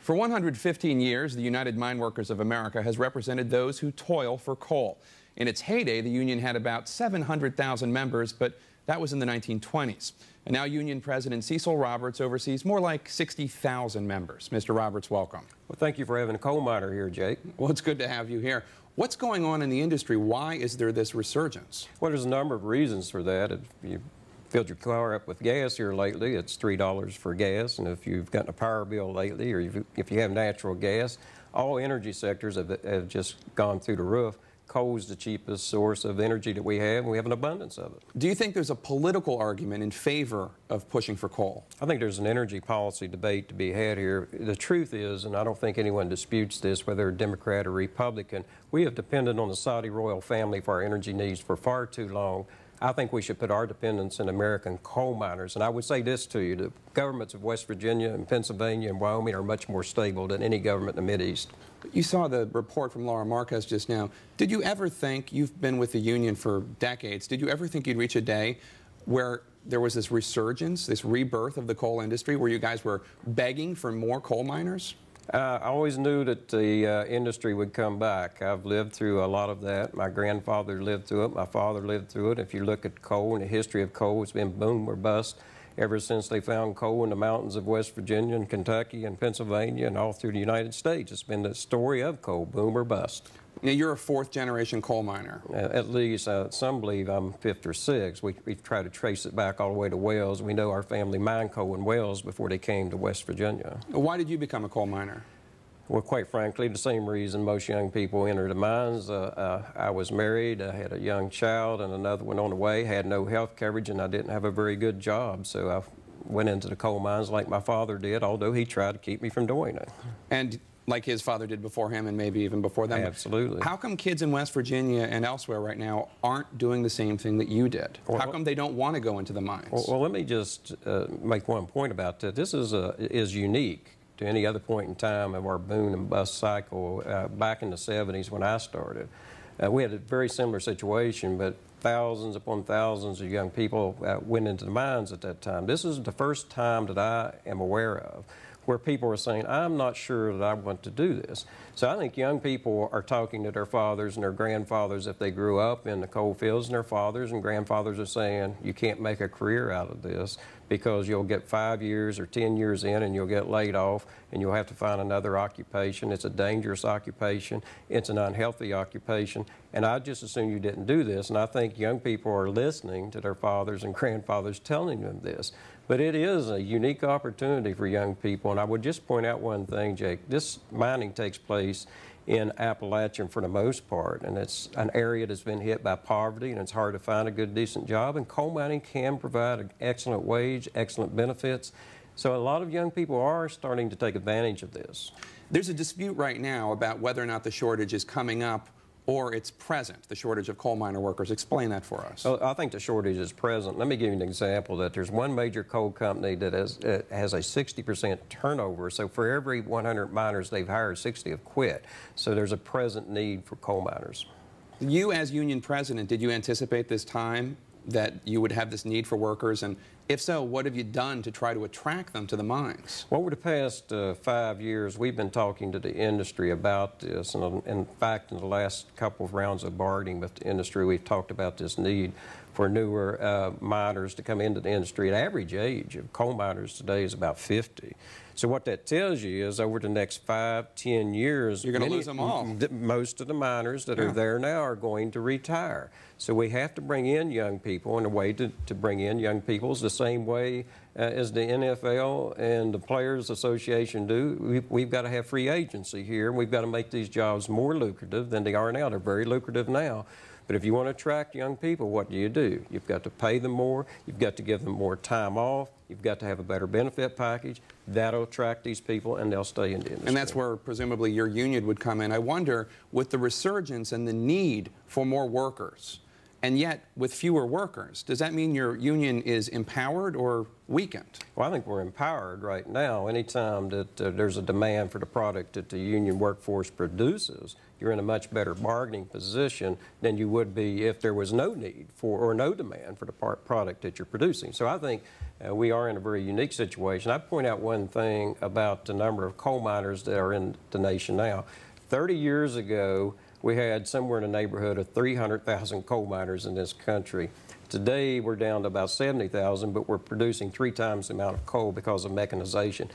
For 115 years, the United Mine Workers of America has represented those who toil for coal. In its heyday, the union had about 700,000 members, but that was in the 1920s. And now Union President Cecil Roberts oversees more like 60,000 members. Mr. Roberts, welcome. Well, thank you for having a coal miner here, Jake. Well, it's good to have you here. What's going on in the industry? Why is there this resurgence? Well, there's a number of reasons for that. If you filled your car up with gas here lately, it's $3 for gas. And if you've gotten a power bill lately, or if you have natural gas, all energy sectors have just gone through the roof. Coal is the cheapest source of energy that we have, and we have an abundance of it. Do you think there's a political argument in favor of pushing for coal? I think there's an energy policy debate to be had here. The truth is, and I don't think anyone disputes this, whether Democrat or Republican, we have depended on the Saudi royal family for our energy needs for far too long. I think we should put our dependence in American coal miners. And I would say this to you, the governments of West Virginia and Pennsylvania and Wyoming are much more stable than any government in the Mideast. You saw the report from Laura Marquez just now. Did you ever think, you've been with the union for decades, did you ever think you'd reach a day where there was this resurgence, this rebirth of the coal industry, where you guys were begging for more coal miners? I always knew that the industry would come back. I've lived through a lot of that. My grandfather lived through it. My father lived through it. If you look at coal and the history of coal, it's been boom or bust ever since they found coal in the mountains of West Virginia and Kentucky and Pennsylvania and all through the United States. It's been the story of coal, boom or bust. Now, you're a fourth-generation coal miner. At least, some believe I'm fifth or sixth. We've tried to trace it back all the way to Wales. We know our family mined coal in Wales before they came to West Virginia. Why did you become a coal miner? Well, quite frankly, the same reason most young people enter the mines. I was married, I had a young child and another one on the way, had no health coverage, and I didn't have a very good job. So I went into the coal mines like my father did, although he tried to keep me from doing it. And like his father did before him and maybe even before them. Absolutely. How come kids in West Virginia and elsewhere right now aren't doing the same thing that you did? How come they don't want to go into the mines? Well, let me just make one point about that. This is unique to any other point in time of our boom and bust cycle. Back in the 70s when I started, we had a very similar situation, but thousands upon thousands of young people went into the mines at that time. This is the first time that I am aware of where people are saying, I'm not sure that I want to do this. So I think young people are talking to their fathers and their grandfathers if they grew up in the coal fields, and their fathers and grandfathers are saying, you can't make a career out of this because you'll get 5 years or 10 years in and you'll get laid off and you'll have to find another occupation. It's a dangerous occupation. It's an unhealthy occupation. And I just assume you didn't do this. And I think young people are listening to their fathers and grandfathers telling them this. But it is a unique opportunity for young people. And I would just point out one thing, Jake. This mining takes place in Appalachian for the most part, and it's an area that's been hit by poverty, and it's hard to find a good, decent job, and coal mining can provide an excellent wage, excellent benefits. So a lot of young people are starting to take advantage of this. There's a dispute right now about whether or not the shortage is coming up or it's present, the shortage of coal miner workers. Explain that for us. Well, I think the shortage is present. Let me give you an example that there's one major coal company that has a 60% turnover. So for every 100 miners they've hired, 60 have quit. So there's a present need for coal miners. You as union president, did you anticipate this time that you would have this need for workers? And if so, what have you done to try to attract them to the mines? Well, over the past 5 years, we've been talking to the industry about this. And in fact, in the last couple of rounds of bargaining with the industry, we've talked about this need for newer miners to come into the industry. The average age of coal miners today is about 50. So what that tells you is over the next 5, 10 years, you're going to lose them all. Most of the miners that are there now are going to retire. So we have to bring in young people, and a way to bring in young people is the same way as the NFL and the Players Association do. We've got to have free agency here, and we've got to make these jobs more lucrative than they are now. They're very lucrative now. But if you want to attract young people, what do? You've got to pay them more, you've got to give them more time off, you've got to have a better benefit package. That'll attract these people and they'll stay in the industry. And that's where presumably your union would come in. I wonder, with the resurgence and the need for more workers, and yet with fewer workers. Does that mean your union is empowered or weakened? Well, I think we're empowered right now. Anytime that there's a demand for the product that the union workforce produces, you're in a much better bargaining position than you would be if there was no need for or no demand for the product that you're producing. So I think we are in a very unique situation. I point out one thing about the number of coal miners that are in the nation now. 30 years ago, we had somewhere in the neighborhood of 300,000 coal miners in this country. Today, we're down to about 70,000, but we're producing 3 times the amount of coal because of mechanization.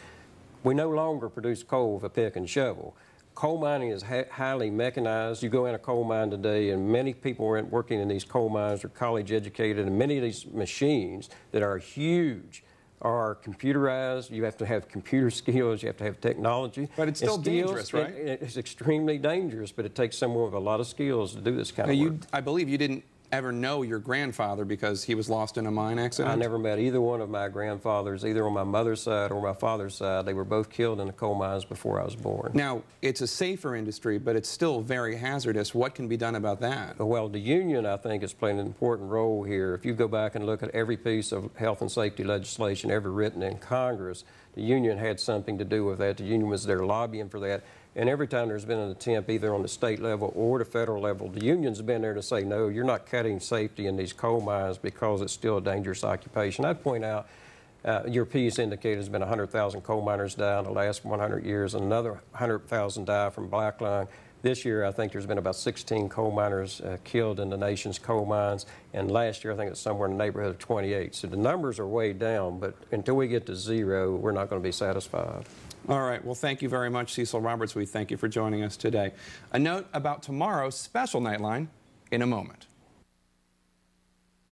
We no longer produce coal with a pick and shovel. Coal mining is highly mechanized. You go in a coal mine today, and many people working in these coal mines are college educated, and many of these machines that are huge are computerized. You have to have computer skills. You have to have technology. But it's still dangerous, right? It's extremely dangerous, but it takes someone with a lot of skills to do this kind of work. I believe you didn't ever know your grandfather because he was lost in a mine accident? I never met either one of my grandfathers, either on my mother's side or my father's side. They were both killed in the coal mines before I was born. Now, it's a safer industry, but it's still very hazardous. What can be done about that? Well, the union, I think, is playing an important role here. If you go back and look at every piece of health and safety legislation ever written in Congress, the union had something to do with that. The union was there lobbying for that. And every time there's been an attempt, either on the state level or the federal level, the union's been there to say, no, you're not cutting safety in these coal mines because it's still a dangerous occupation. I'd point out, your piece indicated there's been 100,000 coal miners die in the last 100 years, and another 100,000 die from black lung. This year, I think there's been about 16 coal miners killed in the nation's coal mines, and last year, I think it's somewhere in the neighborhood of 28. So the numbers are way down, but until we get to 0, we're not going to be satisfied. All right. Well, thank you very much, Cecil Roberts. We thank you for joining us today. A note about tomorrow's special Nightline in a moment.